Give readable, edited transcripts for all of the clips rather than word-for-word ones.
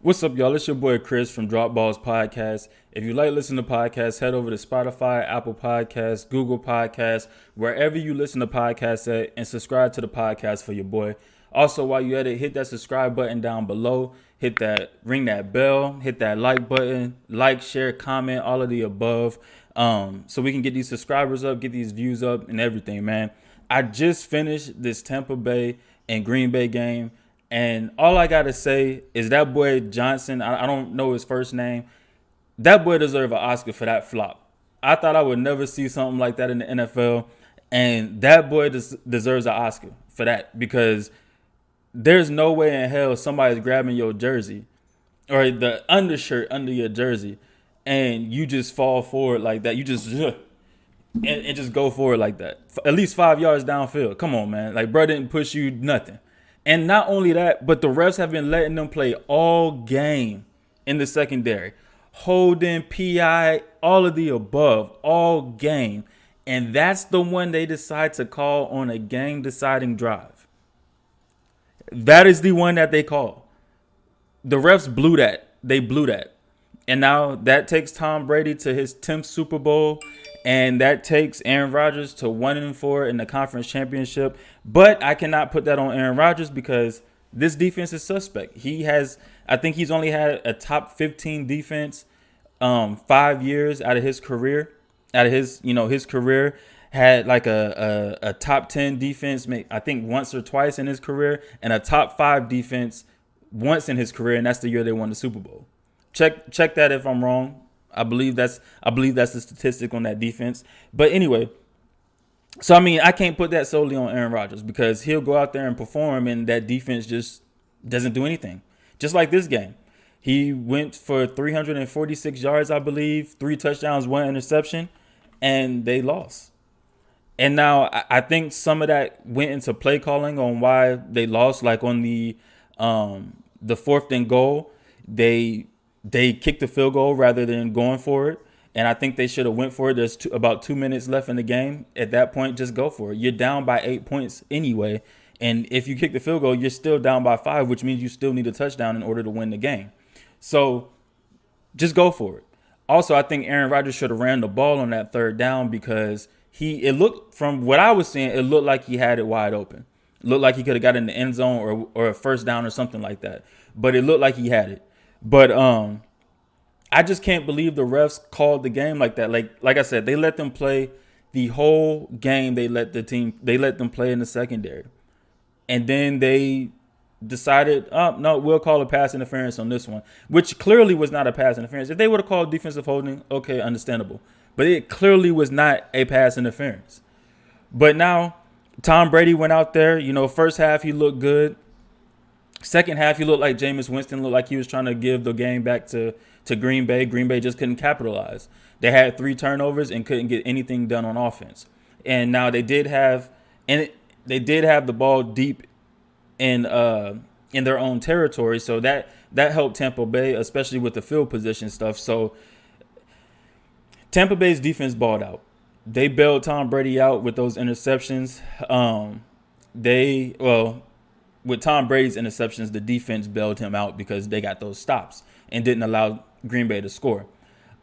What's up, y'all? It's your boy Chris from Drop Balls Podcast. If you like listening to podcasts, head over to Spotify, Apple Podcasts, Google Podcasts, wherever you listen to podcasts at, and subscribe to the podcast for your boy. Also, while you're at it, hit that subscribe button down below. Ring that bell, hit that like button, like, share, comment, all of the above. So we can get these subscribers up, get these views up, and everything, man. I just finished this Tampa Bay and Green Bay game. And all I got to say is that boy Johnson, I don't know his first name. That boy deserves an Oscar for that flop. I thought I would never see something like that in the NFL. And that boy deserves an Oscar for that because there's no way in hell somebody's grabbing your jersey or the undershirt under your jersey and you just fall forward like that. You just and just go forward like that. At least 5 yards downfield. Come on, man. Like, bro didn't push you nothing. And not only that, but the refs have been letting them play all game in the secondary. Holding, PI, all of the above, all game. And that's the one they decide to call on a game-deciding drive. That is the one that they call. The refs blew that. They blew that. And now that takes Tom Brady to his 10th Super Bowl. And that takes Aaron Rodgers to 1-4 in the conference championship. But I cannot put that on Aaron Rodgers because this defense is suspect. I think he's only had a top 15 defense 5 years out of his career. His career had like a top 10 defense, I think once or twice in his career, and a top 5 defense once in his career, and that's the year they won the Super Bowl. Check that if I'm wrong. I believe that's the statistic on that defense. But anyway, so I mean, I can't put that solely on Aaron Rodgers because he'll go out there and perform, and that defense just doesn't do anything. Just like this game, he went for 346 yards, I believe, 3 touchdowns, 1 interception, and they lost. And now I think some of that went into play calling on why they lost. Like on the 4th and goal, they kicked the field goal rather than going for it. And I think they should have went for it. There's about 2 minutes left in the game. At that point, just go for it. You're down by 8 points anyway. And if you kick the field goal, you're still down by 5, which means you still need a touchdown in order to win the game. So just go for it. Also, I think Aaron Rodgers should have ran the ball on that 3rd down because it looked, from what I was seeing, it looked like he had it wide open. It looked like he could have got in the end zone or a 1st down or something like that. But it looked like he had it. But I just can't believe the refs called the game like that. Like I said, they let them play the whole game. They let them play in the secondary. And then they decided, oh, no, we'll call a pass interference on this one, which clearly was not a pass interference. If they would have called defensive holding, okay, understandable. But it clearly was not a pass interference. But now Tom Brady went out there. First half he looked good. Second half, he looked like Jameis Winston, looked like he was trying to give the game back to Green Bay. Green Bay just couldn't capitalize. They had 3 turnovers and couldn't get anything done on offense. And now they did have the ball deep in their own territory, so that helped Tampa Bay, especially with the field position stuff. So Tampa Bay's defense balled out. They bailed Tom Brady out with those interceptions. With Tom Brady's interceptions, the defense bailed him out because they got those stops and didn't allow Green Bay to score.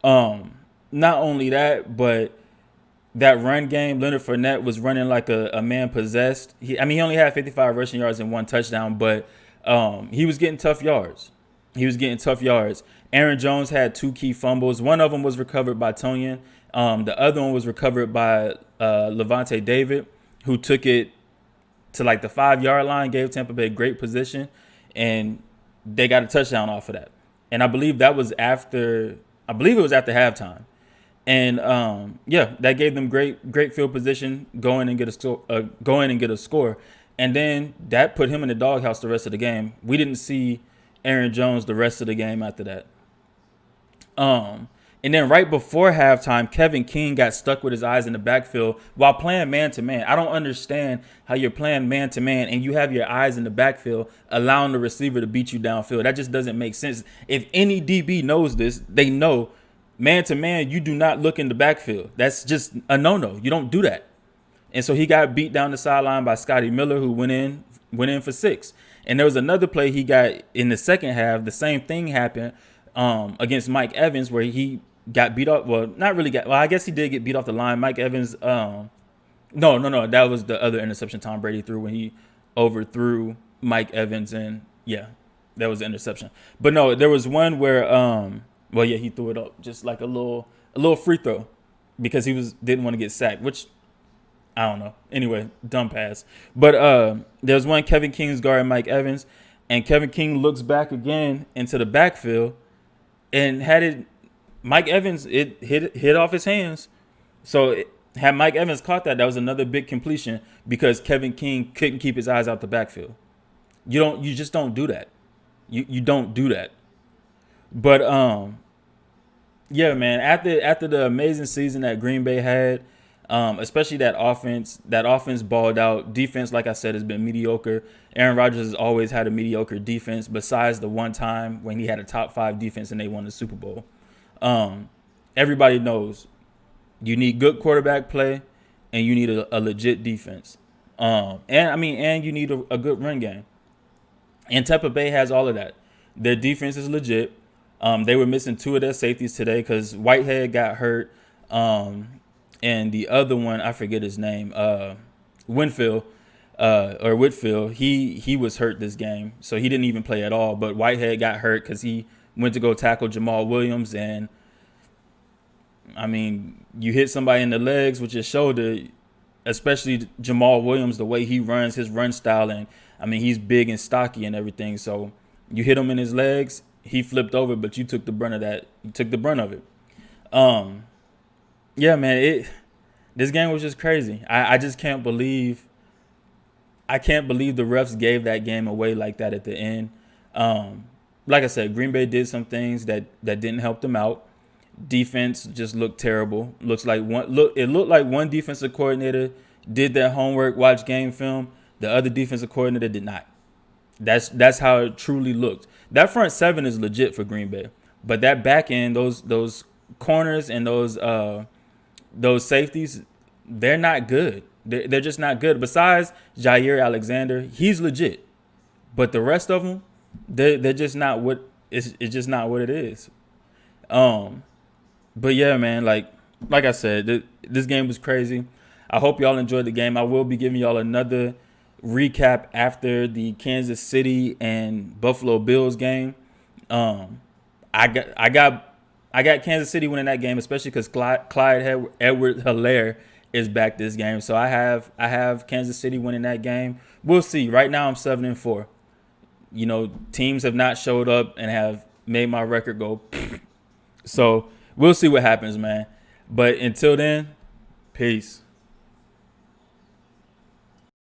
Not only that, but that run game, Leonard Fournette was running like a man possessed. He only had 55 rushing yards and 1 touchdown, but he was getting tough yards. Aaron Jones had 2 key fumbles. One of them was recovered by Tonyan. The other one was recovered by Levante David, who took it to like the 5-yard line, gave Tampa Bay great position, and they got a touchdown off of that. And I believe it was after halftime. And that gave them great field position, go in and get a score. And then that put him in the doghouse the rest of the game. We didn't see Aaron Jones the rest of the game after that. And then right before halftime, Kevin King got stuck with his eyes in the backfield while playing man-to-man. I don't understand how you're playing man-to-man and you have your eyes in the backfield allowing the receiver to beat you downfield. That just doesn't make sense. If any DB knows this, they know man-to-man, you do not look in the backfield. That's just a no-no. You don't do that. And so he got beat down the sideline by Scotty Miller, who went in for 6. And there was another play he got in the second half. The same thing happened against Mike Evans where he got beat off. Well, not really got. Well, I guess he did get beat off the line. Mike Evans. No. That was the other interception Tom Brady threw when he overthrew Mike Evans, and yeah, that was the interception. But no, there was one where he threw it up just like a little free throw because he didn't want to get sacked, which I don't know. Anyway, dumb pass. But there's one Kevin King's guarding Mike Evans, and Kevin King looks back again into the backfield and Mike Evans, it hit off his hands. So had Mike Evans caught that was another big completion because Kevin King couldn't keep his eyes out the backfield. You just don't do that. You don't do that. But yeah, man, after the amazing season that Green Bay had, especially that offense balled out. Defense, like I said, has been mediocre. Aaron Rodgers has always had a mediocre defense besides the one time when he had a top 5 defense and they won the Super Bowl. Everybody knows you need good quarterback play and you need a legit defense. And you need a good run game. And Tampa Bay has all of that. Their defense is legit. They were missing 2 of their safeties today because Whitehead got hurt. And the other one, I forget his name, Whitfield, he was hurt this game. So he didn't even play at all. But Whitehead got hurt because he went to go tackle Jamal Williams. And, you hit somebody in the legs with your shoulder, especially Jamal Williams, the way he runs, his run style. And, he's big and stocky and everything. So you hit him in his legs, he flipped over, but you took the brunt of that. You took the brunt of it. Yeah, man, this game was just crazy. I just can't believe the refs gave that game away like that at the end. Like I said, Green Bay did some things that didn't help them out. Defense just looked terrible. It looked like one defensive coordinator did their homework, watched game film. The other defensive coordinator did not. That's how it truly looked. That front 7 is legit for Green Bay, but that back end, those corners and those safeties, they're not good. They're just not good. Besides Jair Alexander, he's legit, but the rest of them, they're just not what it's just not what it is. But yeah, man, like I said, this game was crazy. I hope y'all enjoyed the game. I will be giving y'all another recap after the Kansas City and Buffalo Bills game. I got Kansas City winning that game, especially because Clyde Edwards-Helaire is back this game. So I have Kansas City winning that game. We'll see. Right now I'm 7-4. Teams have not showed up and have made my record go. So we'll see what happens, man. But until then, peace.